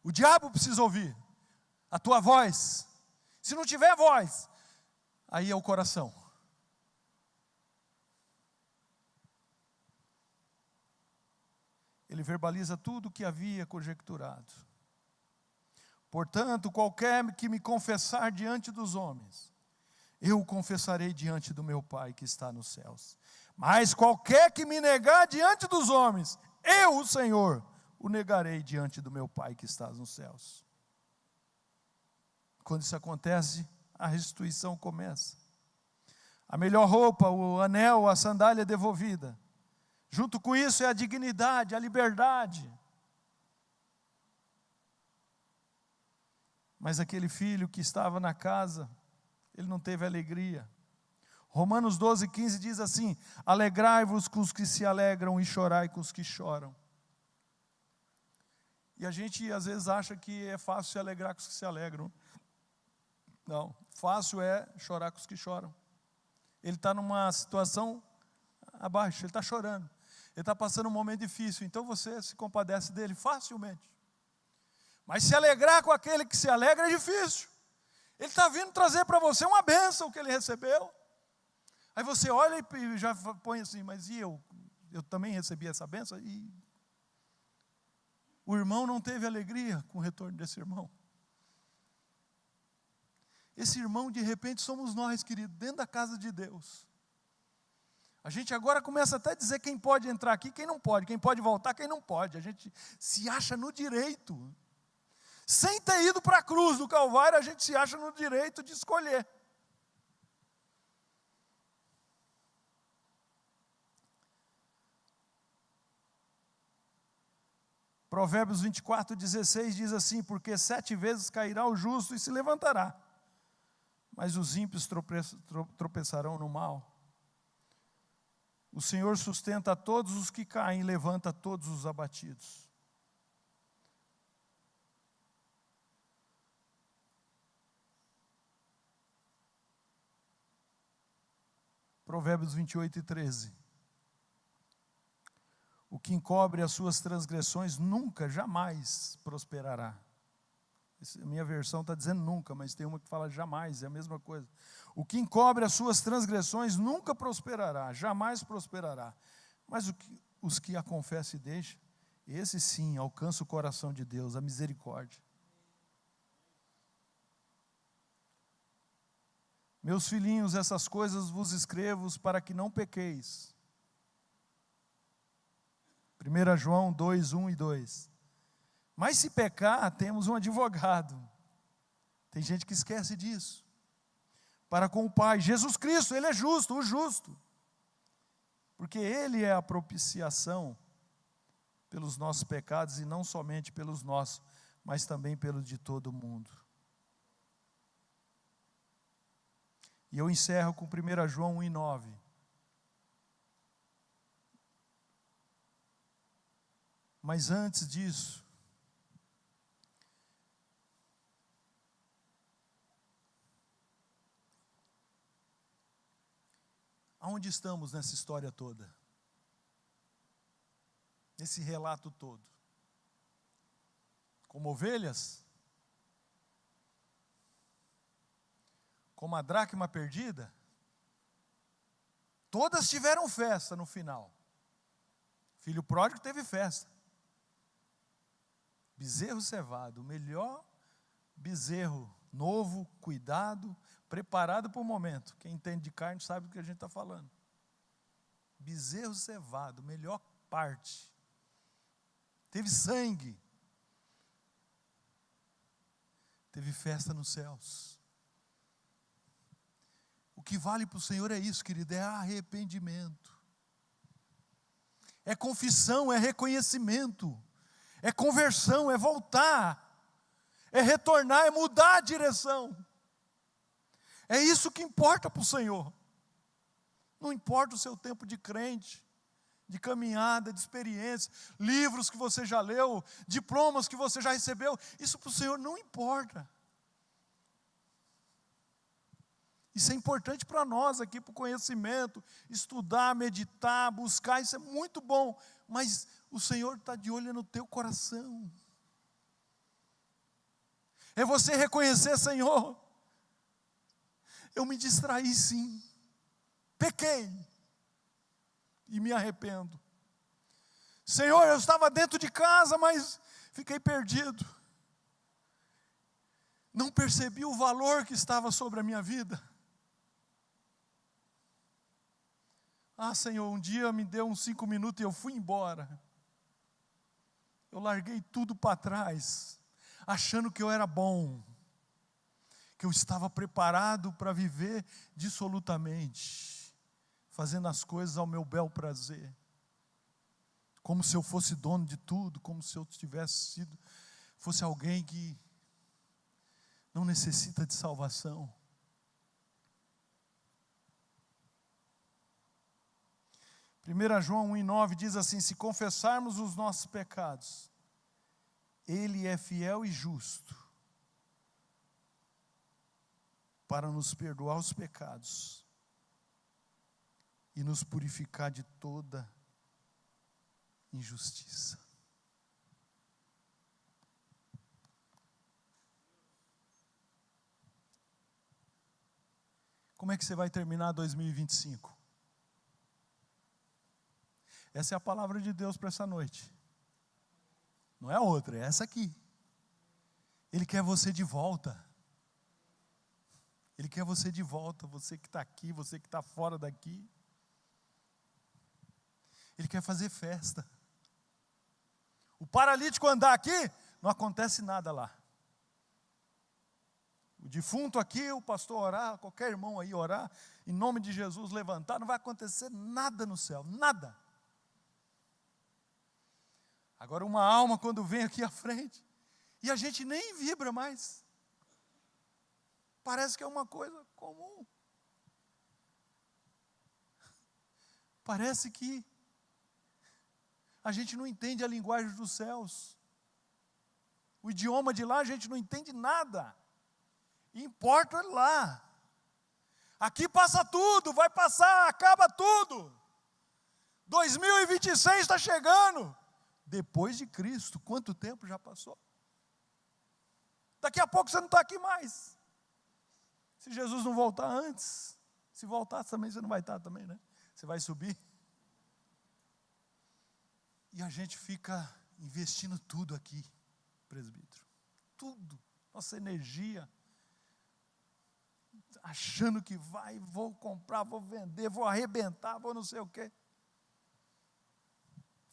O diabo precisa ouvir a tua voz. Se não tiver voz, aí é o coração. Ele verbaliza tudo o que havia conjecturado. Portanto, qualquer que me confessar diante dos homens, eu o confessarei diante do meu Pai que está nos céus. Mas qualquer que me negar diante dos homens, eu, o Senhor, o negarei diante do meu Pai que está nos céus. Quando isso acontece, a restituição começa. A melhor roupa, o anel, a sandália devolvida. Junto com isso é a dignidade, a liberdade. Mas aquele filho que estava na casa, ele não teve alegria. Romanos 12:15 diz assim, alegrai-vos com os que se alegram e chorai com os que choram. E a gente às vezes acha que é fácil se alegrar com os que se alegram. Não, fácil é chorar com os que choram. Ele está numa situação abaixo, ele está chorando. Ele está passando um momento difícil, então você se compadece dele facilmente. Mas se alegrar com aquele que se alegra é difícil. Ele está vindo trazer para você uma bênção que ele recebeu. Aí você olha e já põe assim, mas e eu? Eu também recebi essa bênção? E o irmão não teve alegria com o retorno desse irmão. Esse irmão, de repente, somos nós, querido, dentro da casa de Deus. A gente agora começa até a dizer quem pode entrar aqui, quem não pode, quem pode voltar, quem não pode. A gente se acha no direito. Sem ter ido para a cruz do Calvário, a gente se acha no direito de escolher. Provérbios 24:16 diz assim, porque 7 vezes cairá o justo e se levantará, mas os ímpios tropeçarão no mal. O Senhor sustenta a todos os que caem e levanta todos os abatidos. Provérbios 28:13. O que encobre as suas transgressões nunca, jamais prosperará. A minha versão está dizendo nunca, mas tem uma que fala jamais, é a mesma coisa. O que encobre as suas transgressões nunca prosperará, jamais prosperará. Mas os que a confessam e deixam, esse sim alcança o coração de Deus, a misericórdia. Meus filhinhos, essas coisas vos escrevo para que não pequeis. 1 João 2, 1 e 2. Mas se pecar, temos um advogado. Tem gente que esquece disso. Para com o Pai, Jesus Cristo, Ele é justo, o justo. Porque Ele é a propiciação pelos nossos pecados, e não somente pelos nossos, mas também pelos de todo mundo. E eu encerro com 1 João 1 e 9. Mas antes disso, aonde estamos nessa história toda? Nesse relato todo? Como ovelhas? Como a dracma perdida? Todas tiveram festa no final. Filho pródigo teve festa. Bezerro cevado, o melhor bezerro, novo, cuidado, preparado para o momento. Quem entende de carne sabe do que a gente está falando. Bezerro cevado, melhor parte. Teve sangue. Teve festa nos céus. O que vale para o Senhor é isso, querido, é arrependimento. É confissão, é reconhecimento. É conversão, é voltar. É retornar, é mudar a direção. É isso que importa para o Senhor. Não importa o seu tempo de crente, de caminhada, de experiência, livros que você já leu, diplomas que você já recebeu, isso para o Senhor não importa. Isso é importante para nós aqui, para o conhecimento, estudar, meditar, buscar, isso é muito bom, mas o Senhor está de olho no teu coração. É você reconhecer, Senhor, eu me distraí sim, pequei, e me arrependo. Senhor, eu estava dentro de casa, mas fiquei perdido. Não percebi o valor que estava sobre a minha vida. Ah, Senhor, um dia me deu uns 5 minutos e eu fui embora. Eu larguei tudo para trás, achando que eu era bom, que eu estava preparado para viver dissolutamente, fazendo as coisas ao meu bel prazer, como se eu fosse dono de tudo, como se eu fosse alguém que não necessita de salvação. 1 João 1,9 diz assim: se confessarmos os nossos pecados, Ele é fiel e justo para nos perdoar os pecados e nos purificar de toda injustiça. Como é que você vai terminar 2025? Essa é a palavra de Deus para essa noite. Não é outra, é essa aqui. Ele quer você de volta. Ele quer você de volta, você que está aqui, você que está fora daqui. Ele quer fazer festa. O paralítico andar aqui, não acontece nada lá. O defunto aqui, o pastor orar, qualquer irmão aí orar, em nome de Jesus levantar, não vai acontecer nada no céu, nada. Agora uma alma quando vem aqui à frente, e a gente nem vibra mais. Parece que é uma coisa comum. Parece que a gente não entende a linguagem dos céus. O idioma de lá a gente não entende nada. Importa lá. Aqui passa tudo, vai passar, acaba tudo. 2026 está chegando. Depois de Cristo, quanto tempo já passou? Daqui a pouco você não está aqui mais. Se Jesus não voltar antes, se voltasse também você não vai estar também, né? Você vai subir. E a gente fica investindo tudo aqui, presbítero. Tudo, nossa energia. Achando que vou comprar, vou vender, vou arrebentar, vou não sei o quê.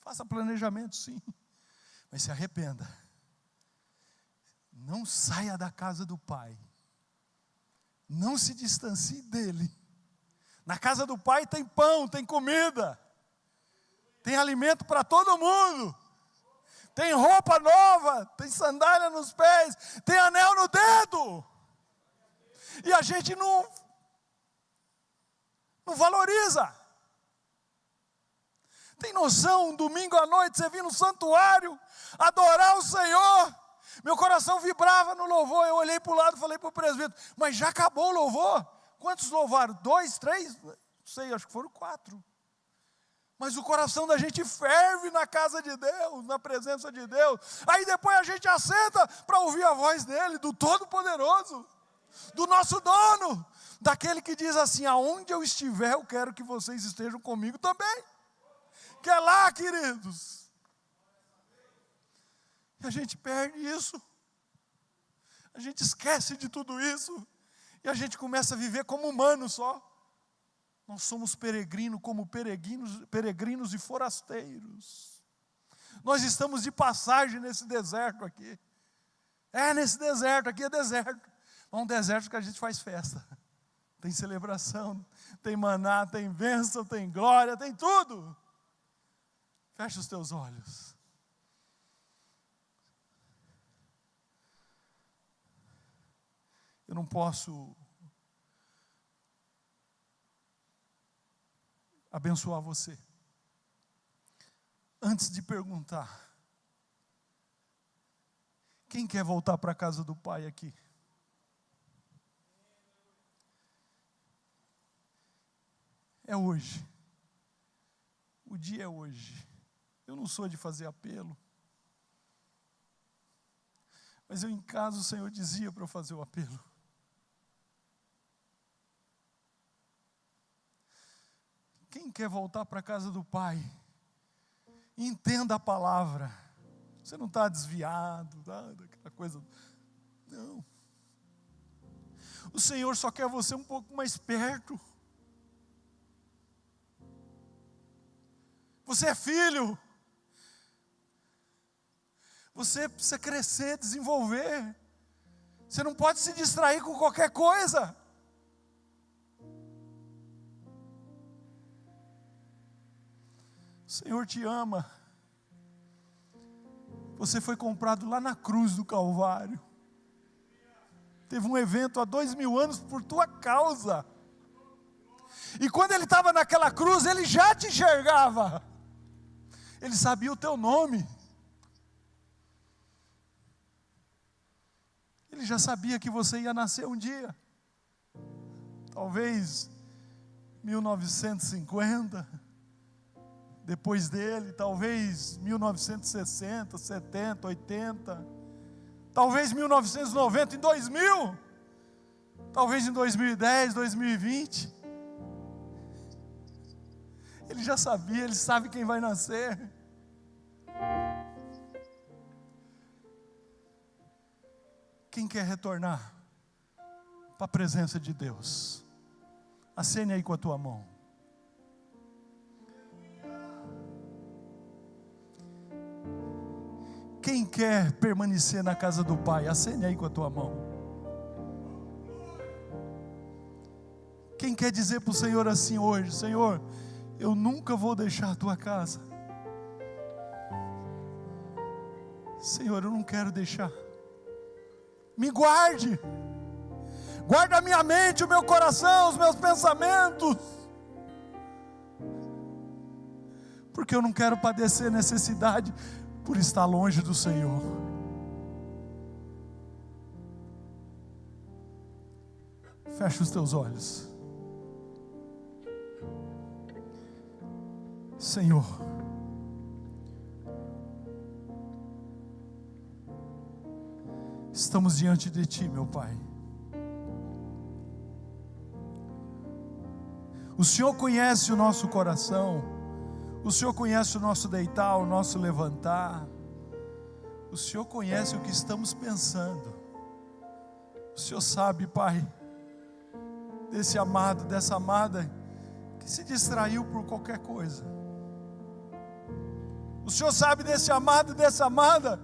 Faça planejamento, sim, mas se arrependa. Não saia da casa do Pai. Não se distancie dele. Na casa do Pai tem pão, tem comida, tem alimento para todo mundo, tem roupa nova, tem sandália nos pés, tem anel no dedo. E a gente não valoriza. Tem noção, um domingo à noite você vir no santuário, adorar o Senhor. Meu coração vibrava no louvor, eu olhei para o lado e falei para o presbítero, mas já acabou o louvor? Quantos louvaram? 2, 3? Não sei, acho que foram 4. Mas o coração da gente ferve na casa de Deus, na presença de Deus. Aí depois a gente assenta para ouvir a voz dele, do Todo-Poderoso, do nosso dono, daquele que diz assim, aonde eu estiver eu quero que vocês estejam comigo também. Que é lá, queridos. E a gente perde isso. A gente esquece de tudo isso. E a gente começa a viver como humano só. Nós somos peregrinos, como peregrinos e forasteiros. Nós estamos de passagem nesse deserto aqui. Nesse deserto, aqui é deserto. É um deserto que a gente faz festa. Tem celebração, tem maná, tem bênção, tem glória, tem tudo. Fecha os teus olhos. Eu não posso abençoar você antes de perguntar: quem quer voltar para a casa do Pai aqui? É hoje. O dia é hoje. Eu não sou de fazer apelo. Mas eu em casa o Senhor dizia para eu fazer o apelo. Quem quer voltar para a casa do Pai, entenda a palavra. Você não está desviado, daquela coisa. Não. O Senhor só quer você um pouco mais perto. Você é filho. Você precisa crescer, desenvolver. Você não pode se distrair com qualquer coisa. O Senhor te ama. Você foi comprado lá na cruz do Calvário. Teve um evento há 2000 anos por tua causa. E quando ele estava naquela cruz, ele já te enxergava. Ele sabia o teu nome. Ele já sabia que você ia nascer um dia. Talvez 1950. Depois dele, talvez 1960, 70, 80. Talvez 1990, em 2000. Talvez em 2010, 2020. Ele já sabia, ele sabe quem vai nascer. Quem quer retornar para a presença de Deus? Acene aí com a tua mão. Quem quer permanecer na casa do Pai? Acene aí com a tua mão. Quem quer dizer para o Senhor assim hoje: Senhor, eu nunca vou deixar a tua casa. Senhor, eu não quero deixar. Me guarde. Guarda a minha mente, o meu coração, os meus pensamentos. Porque eu não quero padecer necessidade por estar longe do Senhor. Fecha os teus olhos. Senhor, estamos diante de Ti, meu Pai. O Senhor conhece o nosso coração. O Senhor conhece o nosso deitar, o nosso levantar. O Senhor conhece o que estamos pensando. O Senhor sabe, Pai, desse amado, dessa amada que se distraiu por qualquer coisa. O Senhor sabe desse amado e dessa amada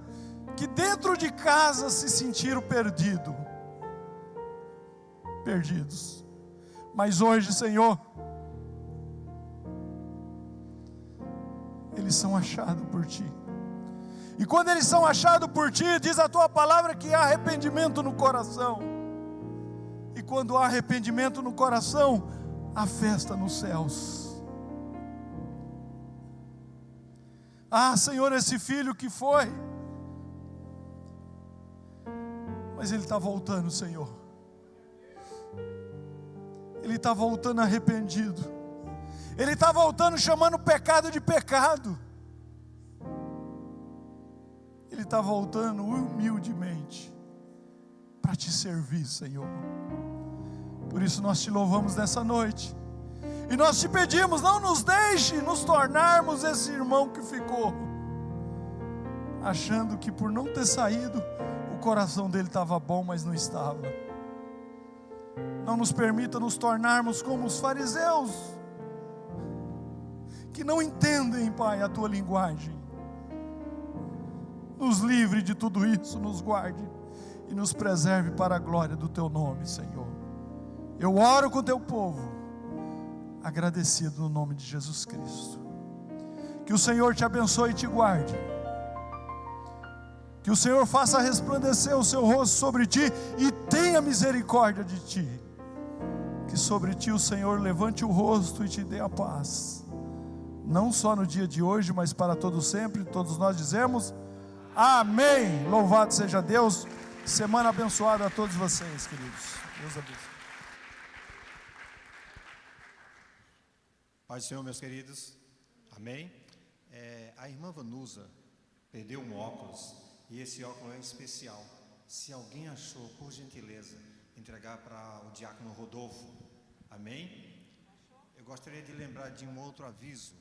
que dentro de casa se sentiram perdidos. Mas hoje, Senhor, eles são achados por Ti. E quando eles são achados por Ti, diz a Tua palavra que há arrependimento no coração. E quando há arrependimento no coração, há festa nos céus. Ah, Senhor, esse filho que foi, mas ele está voltando, Senhor. Ele está voltando arrependido. Ele está voltando chamando o pecado de pecado. Ele está voltando humildemente para Te servir, Senhor. Por isso nós Te louvamos nessa noite. E nós Te pedimos, não nos deixe nos tornarmos esse irmão que ficou, achando que por não ter saído, o coração dele estava bom, mas não estava. Não nos permita nos tornarmos como os fariseus, que não entendem, Pai, a Tua linguagem. Nos livre de tudo isso, nos guarde e nos preserve para a glória do Teu nome, Senhor. Eu oro com o Teu povo, agradecido no nome de Jesus Cristo. Que o Senhor te abençoe e te guarde. Que o Senhor faça resplandecer o seu rosto sobre ti e tenha misericórdia de ti. Que sobre ti o Senhor levante o rosto e te dê a paz. Não só no dia de hoje, mas para todo sempre. Todos nós dizemos amém. Louvado seja Deus. Semana abençoada a todos vocês, queridos. Deus abençoe. Paz do Senhor, meus queridos. Amém. A irmã Vanusa perdeu um óculos e esse óculos é especial. Se alguém achou, por gentileza, entregar para o diácono Rodolfo. Amém? Eu gostaria de lembrar de um outro aviso.